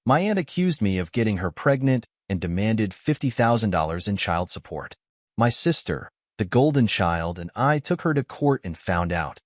My aunt accused me of getting her pregnant and demanded $50,000 in child support. My sister, the golden child, and I took her to court and found out.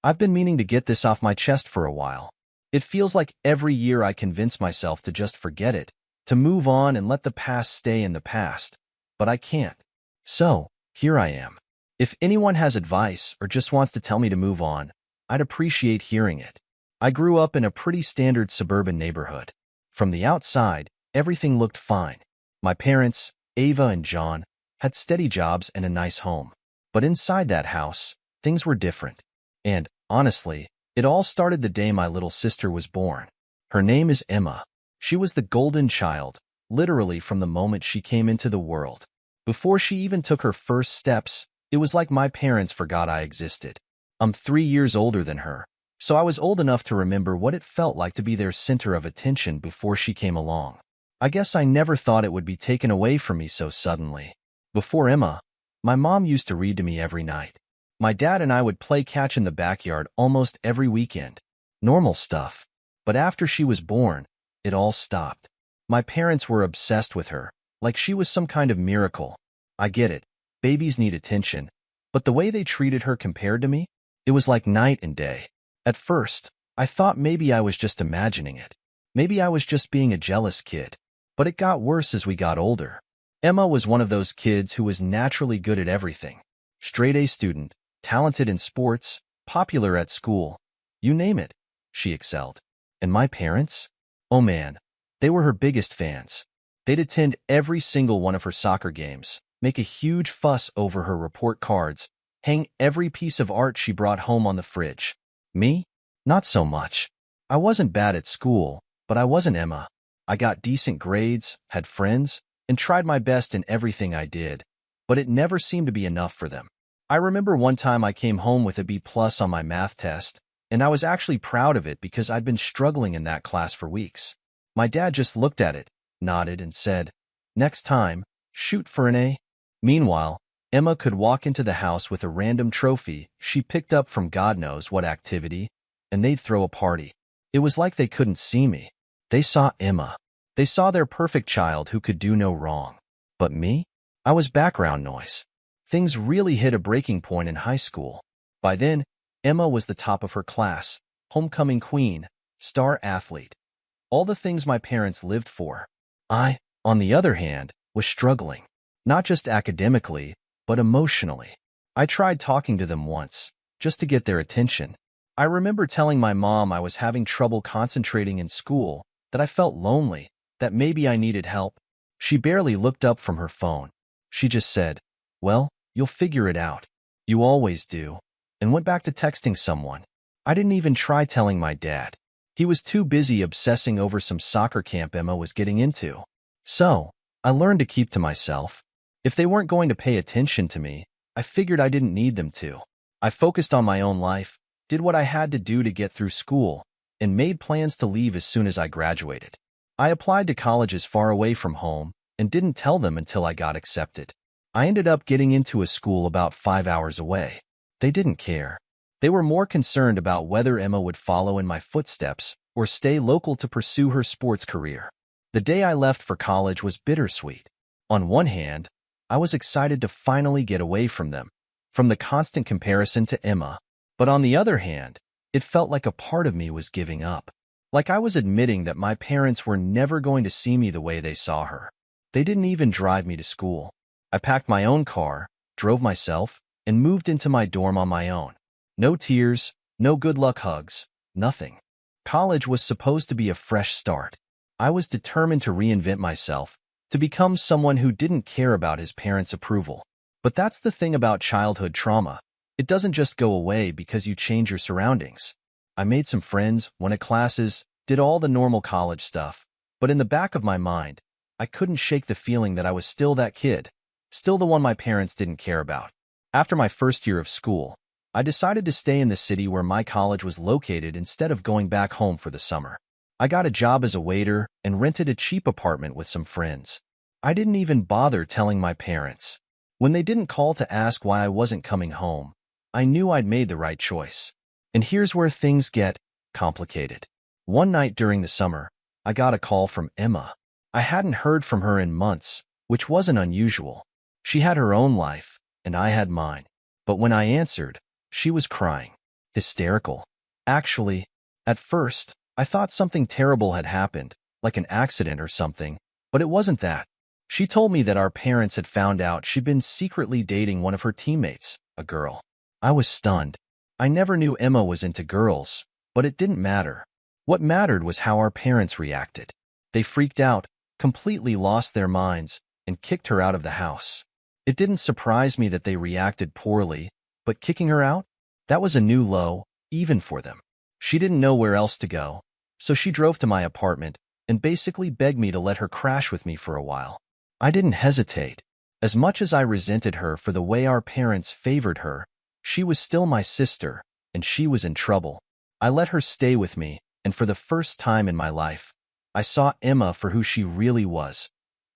I've been meaning to get this off my chest for a while. It feels like every year I convince myself to just forget it, to move on and let the past stay in the past. But I can't. So, here I am. If anyone has advice or just wants to tell me to move on, I'd appreciate hearing it. I grew up in a pretty standard suburban neighborhood. From the outside, everything looked fine. My parents, Ava and John, had steady jobs and a nice home. But inside that house, things were different. And, honestly, it all started the day my little sister was born. Her name is Emma. She was the golden child, literally from the moment she came into the world. Before she even took her first steps, it was like my parents forgot I existed. I'm 3 years older than her, so I was old enough to remember what it felt like to be their center of attention before she came along. I guess I never thought it would be taken away from me so suddenly. Before Emma, my mom used to read to me every night. My dad and I would play catch in the backyard almost every weekend. Normal stuff. But after she was born, it all stopped. My parents were obsessed with her, like she was some kind of miracle. I get it. Babies need attention. But the way they treated her compared to me, it was like night and day. At first, I thought maybe I was just imagining it. Maybe I was just being a jealous kid. But it got worse as we got older. Emma was one of those kids who was naturally good at everything. Straight-A student, talented in sports, popular at school. You name it, she excelled. And my parents? Oh man, they were her biggest fans. They'd attend every single one of her soccer games, make a huge fuss over her report cards, hang every piece of art she brought home on the fridge. Me? Not so much. I wasn't bad at school, but I wasn't Emma. I got decent grades, had friends, and tried my best in everything I did, but it never seemed to be enough for them. I remember one time I came home with a B+ on my math test, and I was actually proud of it because I'd been struggling in that class for weeks. My dad just looked at it, nodded, and said, "Next time, shoot for an A." Meanwhile, Emma could walk into the house with a random trophy she picked up from God knows what activity, and they'd throw a party. It was like they couldn't see me. They saw Emma. They saw their perfect child who could do no wrong. But me? I was background noise. Things really hit a breaking point in high school. By then, Emma was the top of her class, homecoming queen, star athlete. All the things my parents lived for. I, on the other hand, was struggling. Not just academically, but emotionally. I tried talking to them once, just to get their attention. I remember telling my mom I was having trouble concentrating in school, that I felt lonely, that maybe I needed help. She barely looked up from her phone. She just said, "Well, you'll figure it out. You always do," and went back to texting someone. I didn't even try telling my dad. He was too busy obsessing over some soccer camp Emma was getting into. So, I learned to keep to myself. If they weren't going to pay attention to me, I figured I didn't need them to. I focused on my own life, did what I had to do to get through school, and made plans to leave as soon as I graduated. I applied to colleges far away from home and didn't tell them until I got accepted. I ended up getting into a school about 5 hours away. They didn't care. They were more concerned about whether Emma would follow in my footsteps or stay local to pursue her sports career. The day I left for college was bittersweet. On one hand, I was excited to finally get away from them, from the constant comparison to Emma. But on the other hand, it felt like a part of me was giving up. Like I was admitting that my parents were never going to see me the way they saw her. They didn't even drive me to school. I packed my own car, drove myself, and moved into my dorm on my own. No tears, no good luck hugs, nothing. College was supposed to be a fresh start. I was determined to reinvent myself, to become someone who didn't care about his parents' approval. But that's the thing about childhood trauma. It doesn't just go away because you change your surroundings. I made some friends, went to classes, did all the normal college stuff. But in the back of my mind, I couldn't shake the feeling that I was still that kid, still the one my parents didn't care about. After my first year of school, I decided to stay in the city where my college was located instead of going back home for the summer. I got a job as a waiter and rented a cheap apartment with some friends. I didn't even bother telling my parents. When they didn't call to ask why I wasn't coming home, I knew I'd made the right choice. And here's where things get complicated. One night during the summer, I got a call from Emma. I hadn't heard from her in months, which wasn't unusual. She had her own life, and I had mine. But when I answered, she was crying. Hysterical. Actually, at first, I thought something terrible had happened, like an accident or something, but it wasn't that. She told me that our parents had found out she'd been secretly dating one of her teammates, a girl. I was stunned. I never knew Emma was into girls, but it didn't matter. What mattered was how our parents reacted. They freaked out, completely lost their minds, and kicked her out of the house. It didn't surprise me that they reacted poorly, but kicking her out? That was a new low, even for them. She didn't know where else to go, so she drove to my apartment and basically begged me to let her crash with me for a while. I didn't hesitate. As much as I resented her for the way our parents favored her, she was still my sister, and she was in trouble. I let her stay with me, and for the first time in my life, I saw Emma for who she really was.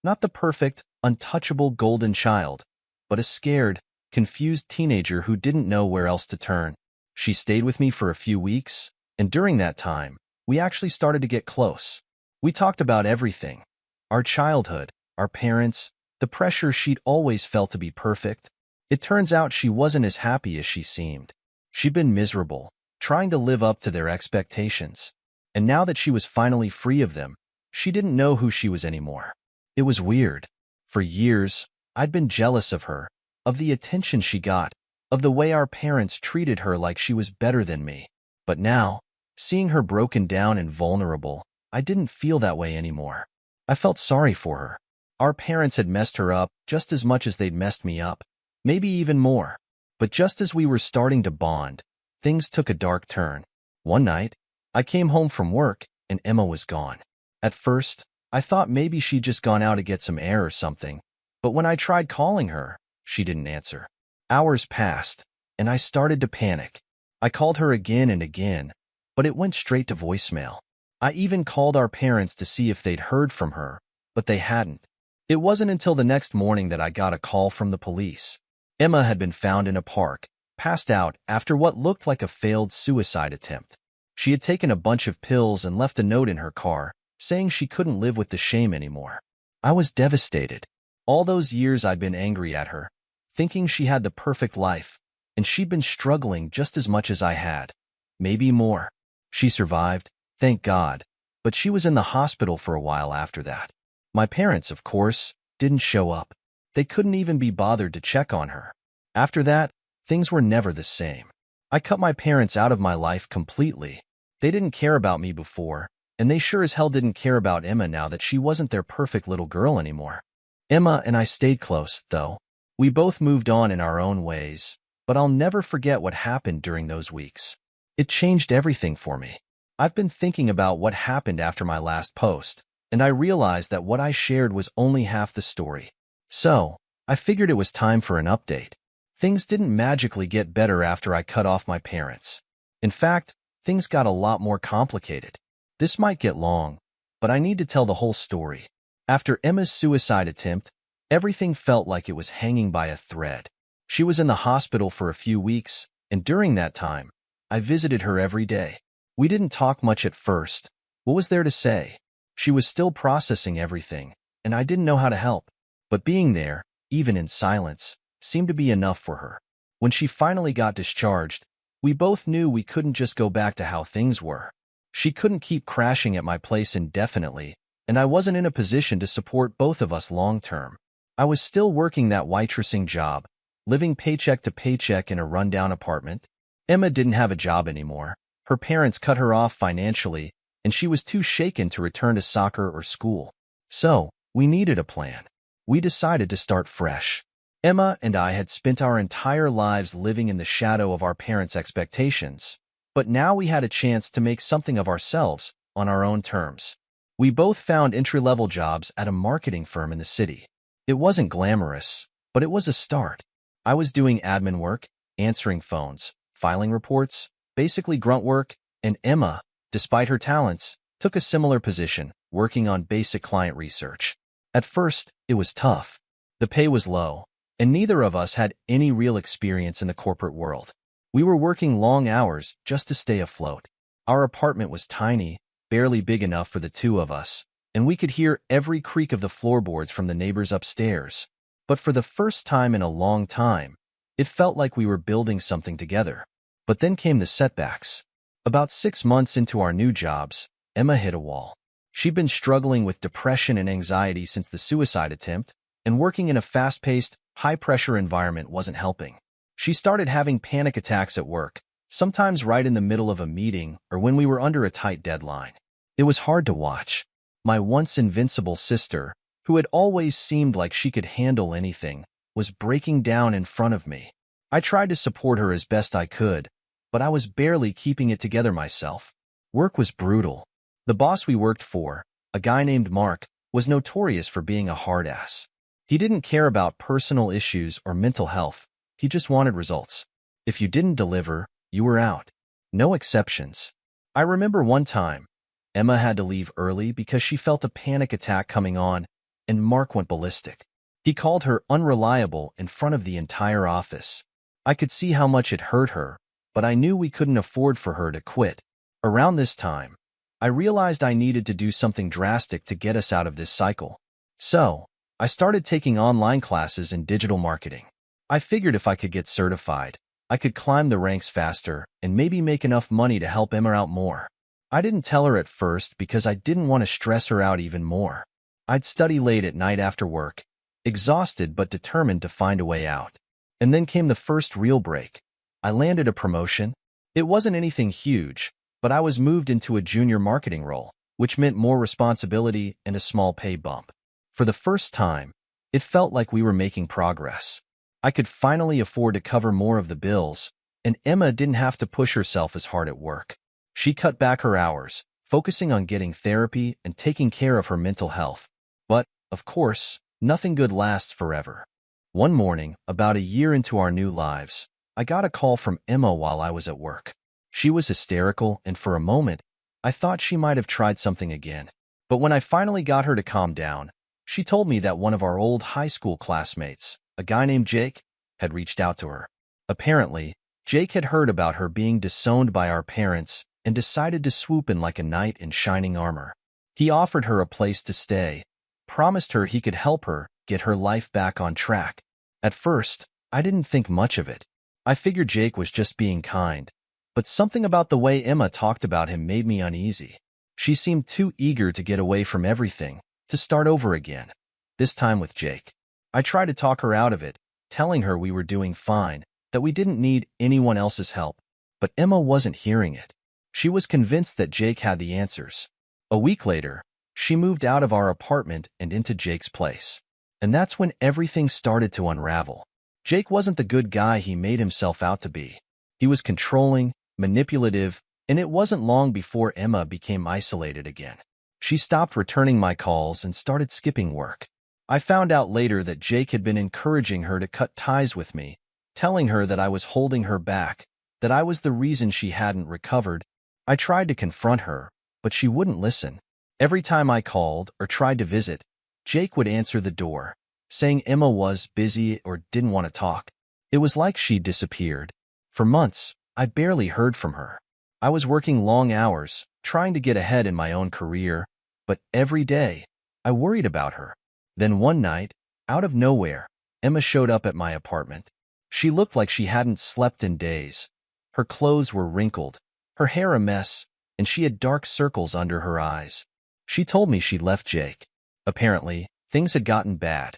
Not the perfect, untouchable golden child, but a scared, confused teenager who didn't know where else to turn. She stayed with me for a few weeks, and during that time, we actually started to get close. We talked about everything. Our childhood, our parents, the pressure she'd always felt to be perfect. It turns out she wasn't as happy as she seemed. She'd been miserable, trying to live up to their expectations. And now that she was finally free of them, she didn't know who she was anymore. It was weird. For years, I'd been jealous of her, of the attention she got, of the way our parents treated her like she was better than me. But now, seeing her broken down and vulnerable, I didn't feel that way anymore. I felt sorry for her. Our parents had messed her up just as much as they'd messed me up, maybe even more. But just as we were starting to bond, things took a dark turn. One night, I came home from work, and Emma was gone. At first, I thought maybe she'd just gone out to get some air or something, but when I tried calling her, she didn't answer. Hours passed, and I started to panic. I called her again and again, but it went straight to voicemail. I even called our parents to see if they'd heard from her, but they hadn't. It wasn't until the next morning that I got a call from the police. Emma had been found in a park, passed out after what looked like a failed suicide attempt. She had taken a bunch of pills and left a note in her car, saying she couldn't live with the shame anymore. I was devastated. All those years I'd been angry at her, thinking she had the perfect life, and she'd been struggling just as much as I had. Maybe more. She survived, thank God, but she was in the hospital for a while after that. My parents, of course, didn't show up. They couldn't even be bothered to check on her. After that, things were never the same. I cut my parents out of my life completely. They didn't care about me before, and they sure as hell didn't care about Emma now that she wasn't their perfect little girl anymore. Emma and I stayed close, though. We both moved on in our own ways, but I'll never forget what happened during those weeks. It changed everything for me. I've been thinking about what happened after my last post, and I realized that what I shared was only half the story. So, I figured it was time for an update. Things didn't magically get better after I cut off my parents. In fact, things got a lot more complicated. This might get long, but I need to tell the whole story. After Emma's suicide attempt, everything felt like it was hanging by a thread. She was in the hospital for a few weeks, and during that time, I visited her every day. We didn't talk much at first. What was there to say? She was still processing everything, and I didn't know how to help. But being there, even in silence, seemed to be enough for her. When she finally got discharged, we both knew we couldn't just go back to how things were. She couldn't keep crashing at my place indefinitely, and I wasn't in a position to support both of us long-term. I was still working that waitressing job, living paycheck to paycheck in a rundown apartment. Emma didn't have a job anymore. Her parents cut her off financially, and she was too shaken to return to soccer or school. So, we needed a plan. We decided to start fresh. Emma and I had spent our entire lives living in the shadow of our parents' expectations, but now we had a chance to make something of ourselves on our own terms. We both found entry-level jobs at a marketing firm in the city. It wasn't glamorous, but it was a start. I was doing admin work, answering phones, filing reports, basically grunt work, and Emma, despite her talents, took a similar position, working on basic client research. At first, it was tough. The pay was low, and neither of us had any real experience in the corporate world. We were working long hours just to stay afloat. Our apartment was tiny, barely big enough for the two of us, and we could hear every creak of the floorboards from the neighbors upstairs. But for the first time in a long time, it felt like we were building something together. But then came the setbacks. About 6 months into our new jobs, Emma hit a wall. She'd been struggling with depression and anxiety since the suicide attempt, and working in a fast-paced, high-pressure environment wasn't helping. She started having panic attacks at work, sometimes right in the middle of a meeting or when we were under a tight deadline. It was hard to watch. My once invincible sister, who had always seemed like she could handle anything, was breaking down in front of me. I tried to support her as best I could, but I was barely keeping it together myself. Work was brutal. The boss we worked for, a guy named Mark, was notorious for being a hard-ass. He didn't care about personal issues or mental health. He just wanted results. If you didn't deliver, you were out. No exceptions. I remember one time, Emma had to leave early because she felt a panic attack coming on, and Mark went ballistic. He called her unreliable in front of the entire office. I could see how much it hurt her, but I knew we couldn't afford for her to quit. Around this time, I realized I needed to do something drastic to get us out of this cycle. So, I started taking online classes in digital marketing. I figured if I could get certified, I could climb the ranks faster and maybe make enough money to help Emma out more. I didn't tell her at first because I didn't want to stress her out even more. I'd study late at night after work, exhausted but determined to find a way out. And then came the first real break. I landed a promotion. It wasn't anything huge, but I was moved into a junior marketing role, which meant more responsibility and a small pay bump. For the first time, it felt like we were making progress. I could finally afford to cover more of the bills, and Emma didn't have to push herself as hard at work. She cut back her hours, focusing on getting therapy and taking care of her mental health. But, of course, nothing good lasts forever. One morning, about a year into our new lives, I got a call from Emma while I was at work. She was hysterical, and for a moment, I thought she might have tried something again. But when I finally got her to calm down, she told me that one of our old high school classmates, a guy named Jake, had reached out to her. Apparently, Jake had heard about her being disowned by our parents and decided to swoop in like a knight in shining armor. He offered her a place to stay, promised her he could help her get her life back on track. At first, I didn't think much of it. I figured Jake was just being kind, but something about the way Emma talked about him made me uneasy. She seemed too eager to get away from everything, to start over again, this time with Jake. I tried to talk her out of it, telling her we were doing fine, that we didn't need anyone else's help, but Emma wasn't hearing it. She was convinced that Jake had the answers. A week later, she moved out of our apartment and into Jake's place. And that's when everything started to unravel. Jake wasn't the good guy he made himself out to be. He was controlling, manipulative, and it wasn't long before Emma became isolated again. She stopped returning my calls and started skipping work. I found out later that Jake had been encouraging her to cut ties with me, telling her that I was holding her back, that I was the reason she hadn't recovered. I tried to confront her, but she wouldn't listen. Every time I called or tried to visit, Jake would answer the door, saying Emma was busy or didn't want to talk. It was like she'd disappeared. For months, I barely heard from her. I was working long hours, trying to get ahead in my own career, but every day, I worried about her. Then one night, out of nowhere, Emma showed up at my apartment. She looked like she hadn't slept in days. Her clothes were wrinkled, her hair a mess, and she had dark circles under her eyes. She told me she'd left Jake. Apparently, things had gotten bad.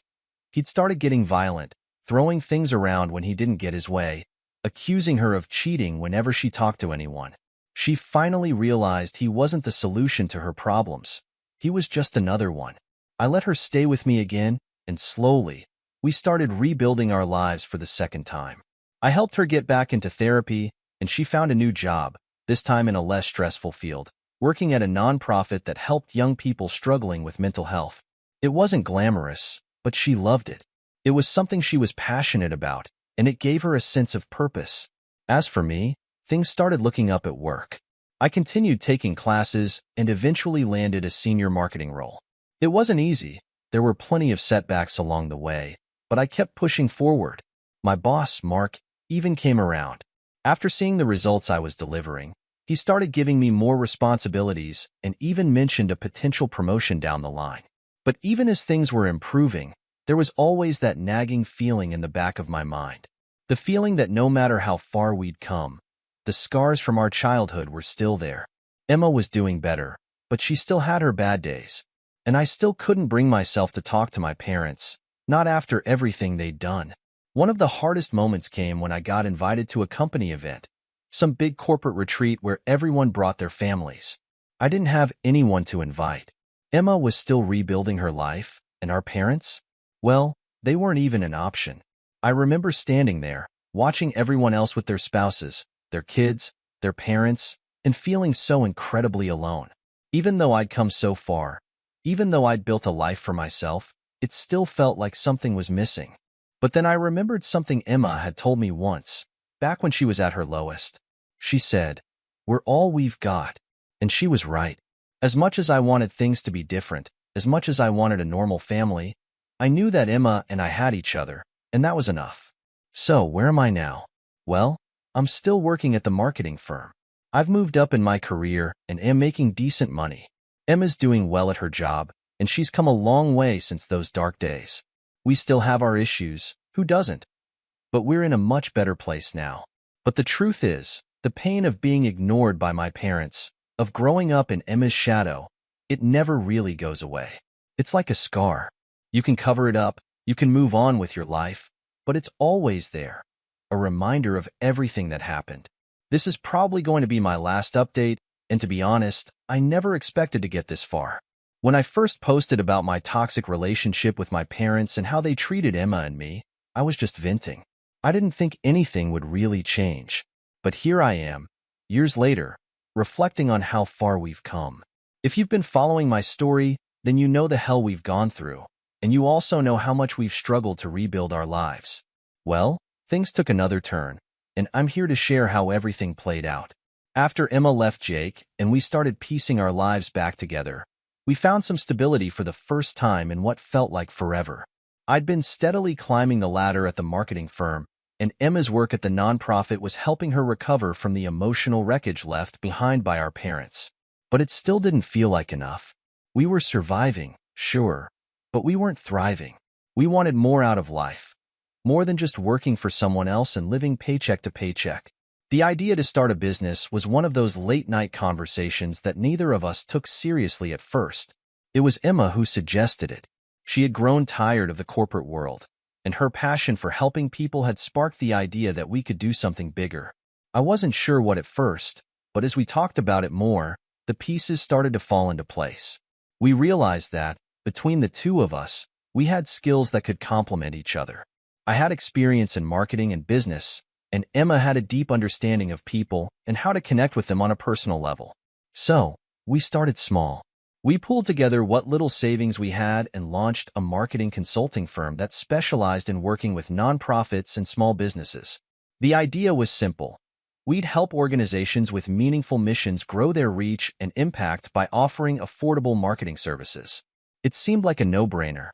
He'd started getting violent, throwing things around when he didn't get his way, accusing her of cheating whenever she talked to anyone. She finally realized he wasn't the solution to her problems. He was just another one. I let her stay with me again, and slowly, we started rebuilding our lives for the second time. I helped her get back into therapy, and she found a new job, this time in a less stressful field, working at a nonprofit that helped young people struggling with mental health. It wasn't glamorous, but she loved it. It was something she was passionate about, and it gave her a sense of purpose. As for me, things started looking up at work. I continued taking classes and eventually landed a senior marketing role. It wasn't easy. There were plenty of setbacks along the way, but I kept pushing forward. My boss, Mark, even came around. After seeing the results I was delivering, He started giving me more responsibilities and even mentioned a potential promotion down the line. But even as things were improving, there was always that nagging feeling in the back of my mind. The feeling that no matter how far we'd come, the scars from our childhood were still there. Emma was doing better, but she still had her bad days. And I still couldn't bring myself to talk to my parents, not after everything they'd done. One of the hardest moments came when I got invited to a company event, some big corporate retreat where everyone brought their families. I didn't have anyone to invite. Emma was still rebuilding her life, and our parents? Well, they weren't even an option. I remember standing there, watching everyone else with their spouses, their kids, their parents, and feeling so incredibly alone. Even though I'd come so far, even though I'd built a life for myself, it still felt like something was missing. But then I remembered something Emma had told me once, back when she was at her lowest. She said, "We're all we've got." And she was right. As much as I wanted things to be different, as much as I wanted a normal family, I knew that Emma and I had each other, and that was enough. So, where am I now? Well, I'm still working at the marketing firm. I've moved up in my career and am making decent money. Emma's doing well at her job, and she's come a long way since those dark days. We still have our issues, who doesn't? But we're in a much better place now. But the truth is, the pain of being ignored by my parents, of growing up in Emma's shadow, it never really goes away. It's like a scar. You can cover it up, you can move on with your life, but it's always there, a reminder of everything that happened. This is probably going to be my last update, and to be honest, I never expected to get this far. When I first posted about my toxic relationship with my parents and how they treated Emma and me, I was just venting. I didn't think anything would really change. But here I am, years later, reflecting on how far we've come. If you've been following my story, then you know the hell we've gone through, and you also know how much we've struggled to rebuild our lives. Well, things took another turn, and I'm here to share how everything played out. After Emma left Jake and we started piecing our lives back together, we found some stability for the first time in what felt like forever. I'd been steadily climbing the ladder at the marketing firm, and Emma's work at the nonprofit was helping her recover from the emotional wreckage left behind by our parents. But it still didn't feel like enough. We were surviving, sure, but we weren't thriving. We wanted more out of life. More than just working for someone else and living paycheck to paycheck. The idea to start a business was one of those late-night conversations that neither of us took seriously at first. It was Emma who suggested it. She had grown tired of the corporate world, and her passion for helping people had sparked the idea that we could do something bigger. I wasn't sure what at first, but as we talked about it more, the pieces started to fall into place. We realized that, between the two of us, we had skills that could complement each other. I had experience in marketing and business, and Emma had a deep understanding of people and how to connect with them on a personal level. So, we started small. We pulled together what little savings we had and launched a marketing consulting firm that specialized in working with nonprofits and small businesses. The idea was simple. We'd help organizations with meaningful missions grow their reach and impact by offering affordable marketing services. It seemed like a no-brainer.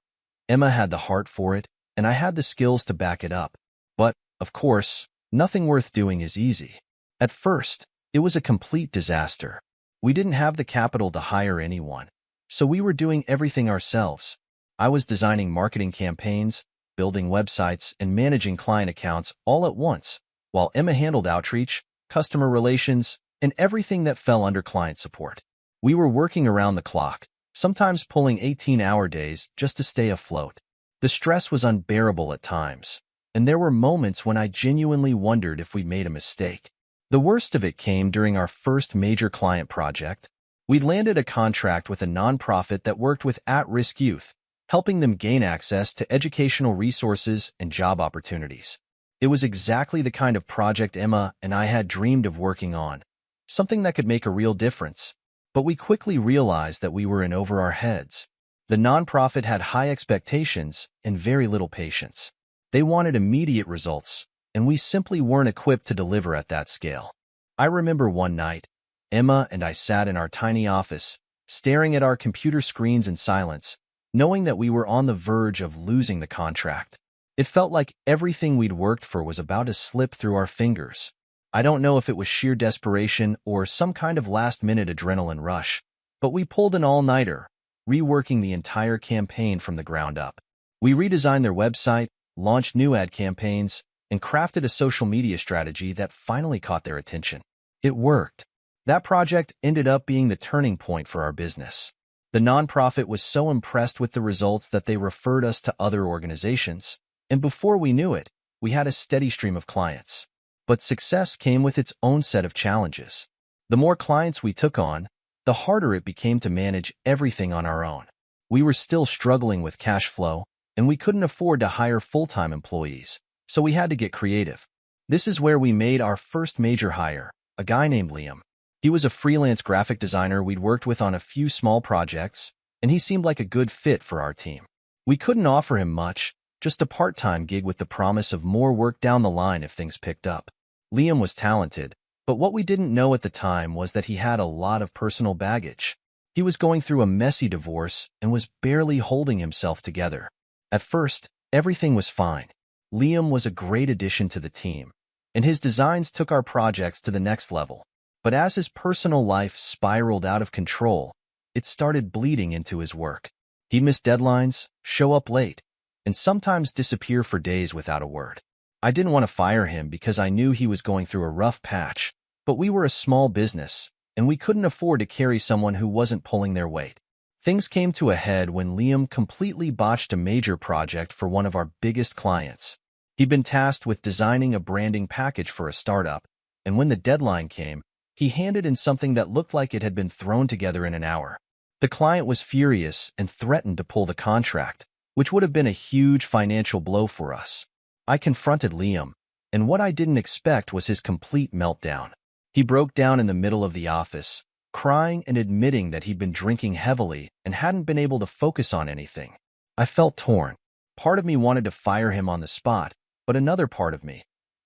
Emma had the heart for it, and I had the skills to back it up. But, of course, nothing worth doing is easy. At first, it was a complete disaster. We didn't have the capital to hire anyone, so we were doing everything ourselves. I was designing marketing campaigns, building websites, and managing client accounts all at once, while Emma handled outreach, customer relations, and everything that fell under client support. We were working around the clock, sometimes pulling 18-hour days just to stay afloat. The stress was unbearable at times, and there were moments when I genuinely wondered if we'd made a mistake. The worst of it came during our first major client project. We landed a contract with a nonprofit that worked with at-risk youth, helping them gain access to educational resources and job opportunities. It was exactly the kind of project Emma and I had dreamed of working on, something that could make a real difference. But we quickly realized that we were in over our heads. The nonprofit had high expectations and very little patience. They wanted immediate results, and we simply weren't equipped to deliver at that scale. I remember one night, Emma and I sat in our tiny office, staring at our computer screens in silence, knowing that we were on the verge of losing the contract. It felt like everything we'd worked for was about to slip through our fingers. I don't know if it was sheer desperation or some kind of last-minute adrenaline rush, but we pulled an all-nighter, reworking the entire campaign from the ground up. We redesigned their website, launched new ad campaigns, and crafted a social media strategy that finally caught their attention. It worked. That project ended up being the turning point for our business. The nonprofit was so impressed with the results that they referred us to other organizations, and before we knew it, we had a steady stream of clients. But success came with its own set of challenges. The more clients we took on, the harder it became to manage everything on our own. We were still struggling with cash flow, and we couldn't afford to hire full-time employees, so we had to get creative. This is where we made our first major hire, a guy named Liam. He was a freelance graphic designer we'd worked with on a few small projects, and he seemed like a good fit for our team. We couldn't offer him much, just a part-time gig with the promise of more work down the line if things picked up. Liam was talented, but what we didn't know at the time was that he had a lot of personal baggage. He was going through a messy divorce and was barely holding himself together. At first, everything was fine. Liam was a great addition to the team, and his designs took our projects to the next level. But as his personal life spiraled out of control, it started bleeding into his work. He'd miss deadlines, show up late, and sometimes disappear for days without a word. I didn't want to fire him because I knew he was going through a rough patch, but we were a small business, and we couldn't afford to carry someone who wasn't pulling their weight. Things came to a head when Liam completely botched a major project for one of our biggest clients. He'd been tasked with designing a branding package for a startup, and when the deadline came, he handed in something that looked like it had been thrown together in an hour. The client was furious and threatened to pull the contract, which would have been a huge financial blow for us. I confronted Liam, and what I didn't expect was his complete meltdown. He broke down in the middle of the office, crying and admitting that he'd been drinking heavily and hadn't been able to focus on anything. I felt torn. Part of me wanted to fire him on the spot, but another part of me,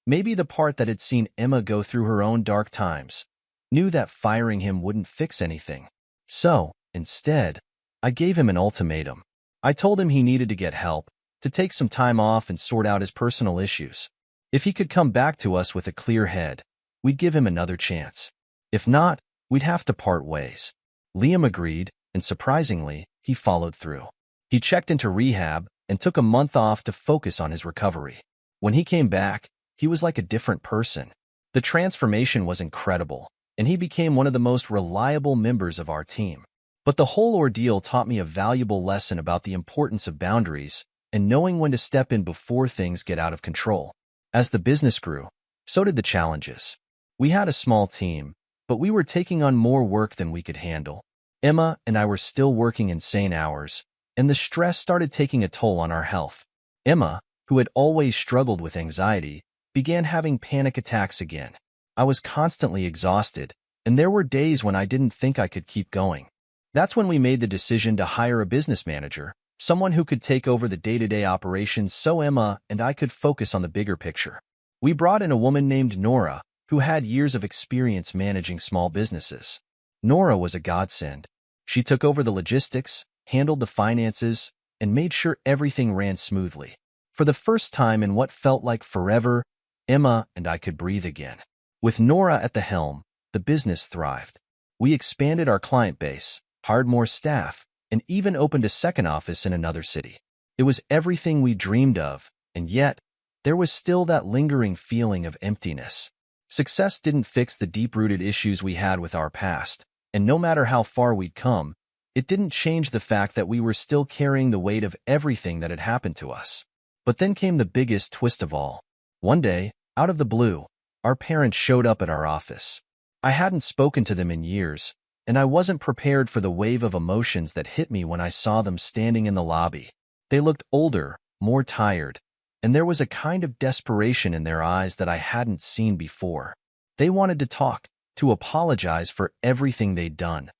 maybe the part that had seen Emma go through her own dark times, knew that firing him wouldn't fix anything. So, instead, I gave him an ultimatum. I told him he needed to get help, to take some time off and sort out his personal issues. If he could come back to us with a clear head, we'd give him another chance. If not, we'd have to part ways. Liam agreed, and surprisingly, he followed through. He checked into rehab and took a month off to focus on his recovery. When he came back, he was like a different person. The transformation was incredible, and he became one of the most reliable members of our team. But the whole ordeal taught me a valuable lesson about the importance of boundaries and knowing when to step in before things get out of control. As the business grew, so did the challenges. We had a small team, but we were taking on more work than we could handle. Emma and I were still working insane hours, and the stress started taking a toll on our health. Emma, who had always struggled with anxiety, began having panic attacks again. I was constantly exhausted, and there were days when I didn't think I could keep going. That's when we made the decision to hire a business manager, someone who could take over the day-to-day operations so Emma and I could focus on the bigger picture. We brought in a woman named Nora, who had years of experience managing small businesses. Nora was a godsend. She took over the logistics, handled the finances, and made sure everything ran smoothly. For the first time in what felt like forever, Emma and I could breathe again. With Nora at the helm, the business thrived. We expanded our client base, hired more staff, and even opened a second office in another city. It was everything we dreamed of, and yet, there was still that lingering feeling of emptiness. Success didn't fix the deep-rooted issues we had with our past, and no matter how far we'd come, it didn't change the fact that we were still carrying the weight of everything that had happened to us. But then came the biggest twist of all. One day, out of the blue, our parents showed up at our office. I hadn't spoken to them in years, and I wasn't prepared for the wave of emotions that hit me when I saw them standing in the lobby. They looked older, more tired, and there was a kind of desperation in their eyes that I hadn't seen before. They wanted to talk, to apologize for everything they'd done,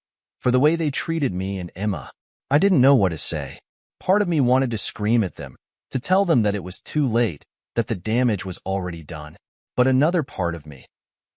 for the way they treated me and Emma. I didn't know what to say. Part of me wanted to scream at them, to tell them that it was too late, that the damage was already done. But another part of me,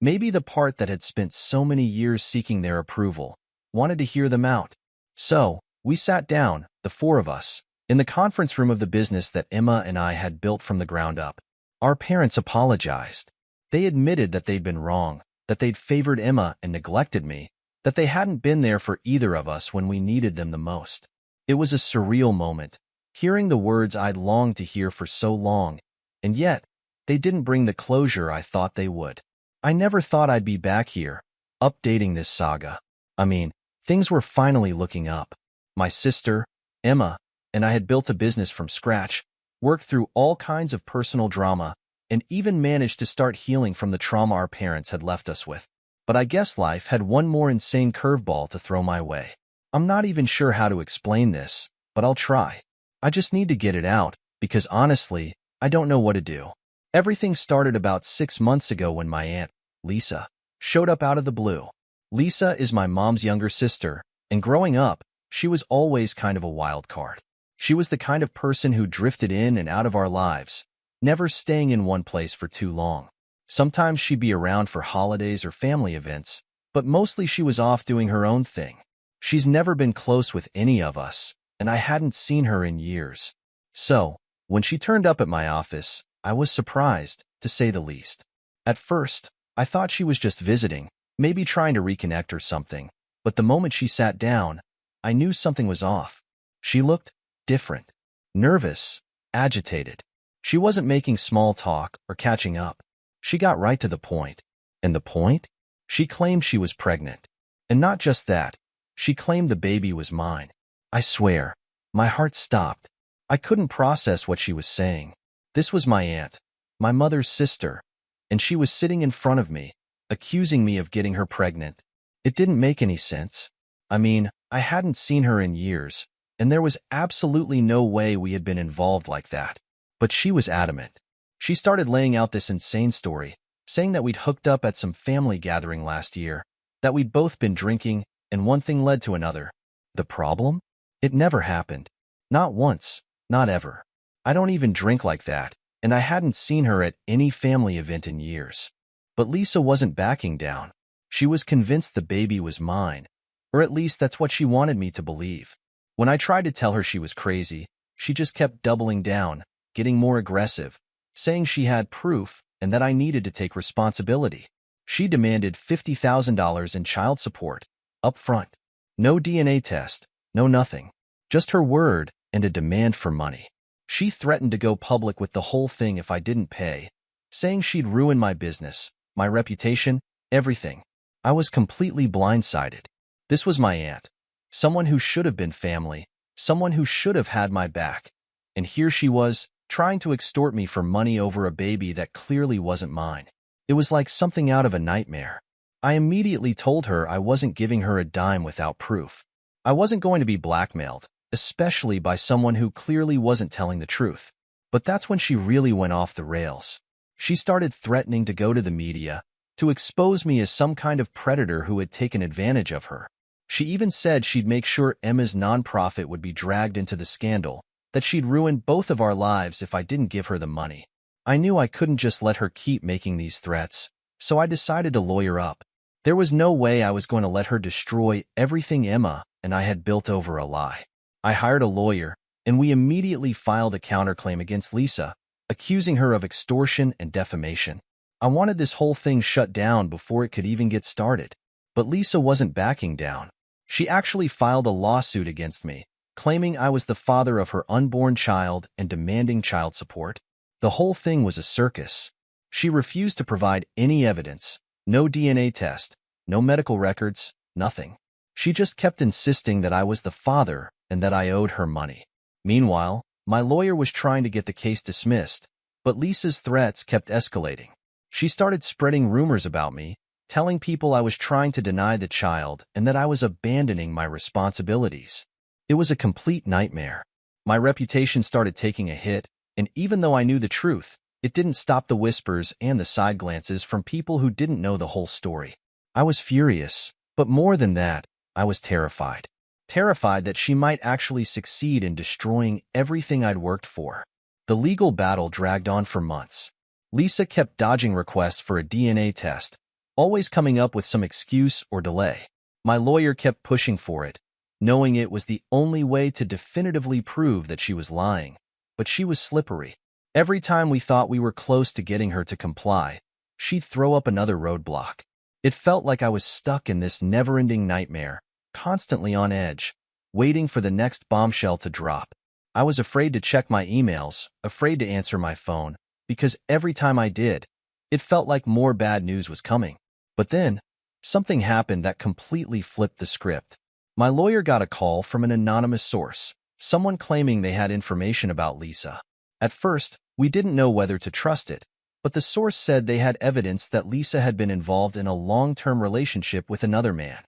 maybe the part that had spent so many years seeking their approval, wanted to hear them out. So, we sat down, the four of us, in the conference room of the business that Emma and I had built from the ground up. Our parents apologized. They admitted that they'd been wrong, that they'd favored Emma and neglected me, that they hadn't been there for either of us when we needed them the most. It was a surreal moment, hearing the words I'd longed to hear for so long, and yet, they didn't bring the closure I thought they would. I never thought I'd be back here, updating this saga. I mean, things were finally looking up. My sister, Emma, and I had built a business from scratch, worked through all kinds of personal drama, and even managed to start healing from the trauma our parents had left us with. But I guess life had one more insane curveball to throw my way. I'm not even sure how to explain this, but I'll try. I just need to get it out, because honestly, I don't know what to do. Everything started about 6 months ago when my aunt, Lisa, showed up out of the blue. Lisa is my mom's younger sister, and growing up, she was always kind of a wild card. She was the kind of person who drifted in and out of our lives, never staying in one place for too long. Sometimes she'd be around for holidays or family events, but mostly she was off doing her own thing. She's never been close with any of us, and I hadn't seen her in years. So, when she turned up at my office, I was surprised, to say the least. At first, I thought she was just visiting, maybe trying to reconnect or something, but the moment she sat down, I knew something was off. She looked different, nervous, agitated. She wasn't making small talk or catching up. She got right to the point. And the point? She claimed she was pregnant. And not just that, she claimed the baby was mine. I swear, my heart stopped. I couldn't process what she was saying. This was my aunt, my mother's sister, and she was sitting in front of me, accusing me of getting her pregnant. It didn't make any sense. I mean, I hadn't seen her in years, and there was absolutely no way we had been involved like that. But she was adamant. She started laying out this insane story, saying that we'd hooked up at some family gathering last year, that we'd both been drinking, and one thing led to another. The problem? It never happened. Not once, not ever. I don't even drink like that, and I hadn't seen her at any family event in years. But Lisa wasn't backing down. She was convinced the baby was mine, or at least that's what she wanted me to believe. When I tried to tell her she was crazy, she just kept doubling down, getting more aggressive, saying she had proof and that I needed to take responsibility. She demanded $50,000 in child support, up front. No DNA test, no nothing. Just her word and a demand for money. She threatened to go public with the whole thing if I didn't pay, saying she'd ruin my business, my reputation, everything. I was completely blindsided. This was my aunt, someone who should have been family, someone who should have had my back. And here she was, trying to extort me for money over a baby that clearly wasn't mine. It was like something out of a nightmare. I immediately told her I wasn't giving her a dime without proof. I wasn't going to be blackmailed, especially by someone who clearly wasn't telling the truth. But that's when she really went off the rails. She started threatening to go to the media, to expose me as some kind of predator who had taken advantage of her. She even said she'd make sure Emma's nonprofit would be dragged into the scandal, that she'd ruin both of our lives if I didn't give her the money. I knew I couldn't just let her keep making these threats, so I decided to lawyer up. There was no way I was going to let her destroy everything Emma and I had built over a lie. I hired a lawyer, and we immediately filed a counterclaim against Lisa, accusing her of extortion and defamation. I wanted this whole thing shut down before it could even get started. But Lisa wasn't backing down. She actually filed a lawsuit against me, claiming I was the father of her unborn child and demanding child support. The whole thing was a circus. She refused to provide any evidence, no DNA test, no medical records, nothing. She just kept insisting that I was the father and that I owed her money. Meanwhile, my lawyer was trying to get the case dismissed, but Lisa's threats kept escalating. She started spreading rumors about me, telling people I was trying to deny the child and that I was abandoning my responsibilities. It was a complete nightmare. My reputation started taking a hit, and even though I knew the truth, it didn't stop the whispers and the side glances from people who didn't know the whole story. I was furious, but more than that, I was terrified. Terrified that she might actually succeed in destroying everything I'd worked for. The legal battle dragged on for months. Lisa kept dodging requests for a DNA test, always coming up with some excuse or delay. My lawyer kept pushing for it, knowing it was the only way to definitively prove that she was lying. But she was slippery. Every time we thought we were close to getting her to comply, she'd throw up another roadblock. It felt like I was stuck in this never-ending nightmare, constantly on edge, waiting for the next bombshell to drop. I was afraid to check my emails, afraid to answer my phone, because every time I did, it felt like more bad news was coming. But then, something happened that completely flipped the script. My lawyer got a call from an anonymous source, someone claiming they had information about Lisa. At first, we didn't know whether to trust it, but the source said they had evidence that Lisa had been involved in a long-term relationship with another man,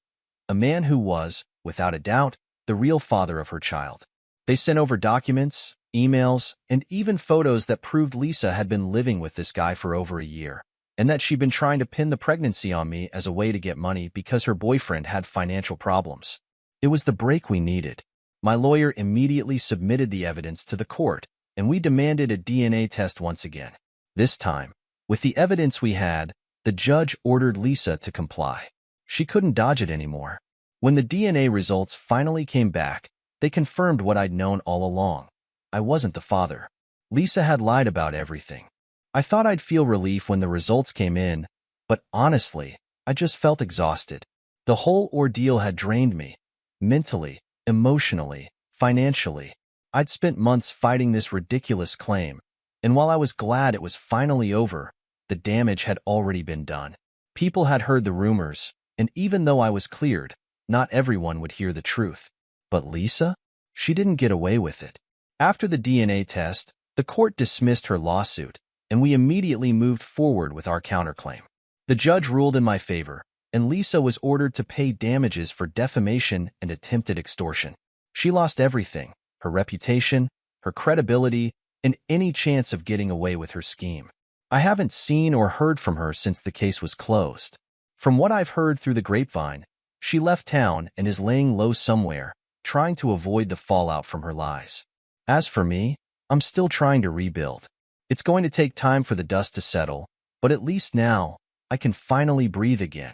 a man who was, without a doubt, the real father of her child. They sent over documents, emails, and even photos that proved Lisa had been living with this guy for over a year, and that she'd been trying to pin the pregnancy on me as a way to get money because her boyfriend had financial problems. It was the break we needed. My lawyer immediately submitted the evidence to the court, and we demanded a DNA test once again. This time, with the evidence we had, the judge ordered Lisa to comply. She couldn't dodge it anymore. When the DNA results finally came back, they confirmed what I'd known all along. I wasn't the father. Lisa had lied about everything. I thought I'd feel relief when the results came in, but honestly, I just felt exhausted. The whole ordeal had drained me, mentally, emotionally, financially. I'd spent months fighting this ridiculous claim, and while I was glad it was finally over, the damage had already been done. People had heard the rumors, and even though I was cleared, not everyone would hear the truth. But Lisa? She didn't get away with it. After the DNA test, the court dismissed her lawsuit, and we immediately moved forward with our counterclaim. The judge ruled in my favor, and Lisa was ordered to pay damages for defamation and attempted extortion. She lost everything: her reputation, her credibility, and any chance of getting away with her scheme. I haven't seen or heard from her since the case was closed. From what I've heard through the grapevine, she left town and is laying low somewhere, trying to avoid the fallout from her lies. As for me, I'm still trying to rebuild. It's going to take time for the dust to settle, but at least now, I can finally breathe again.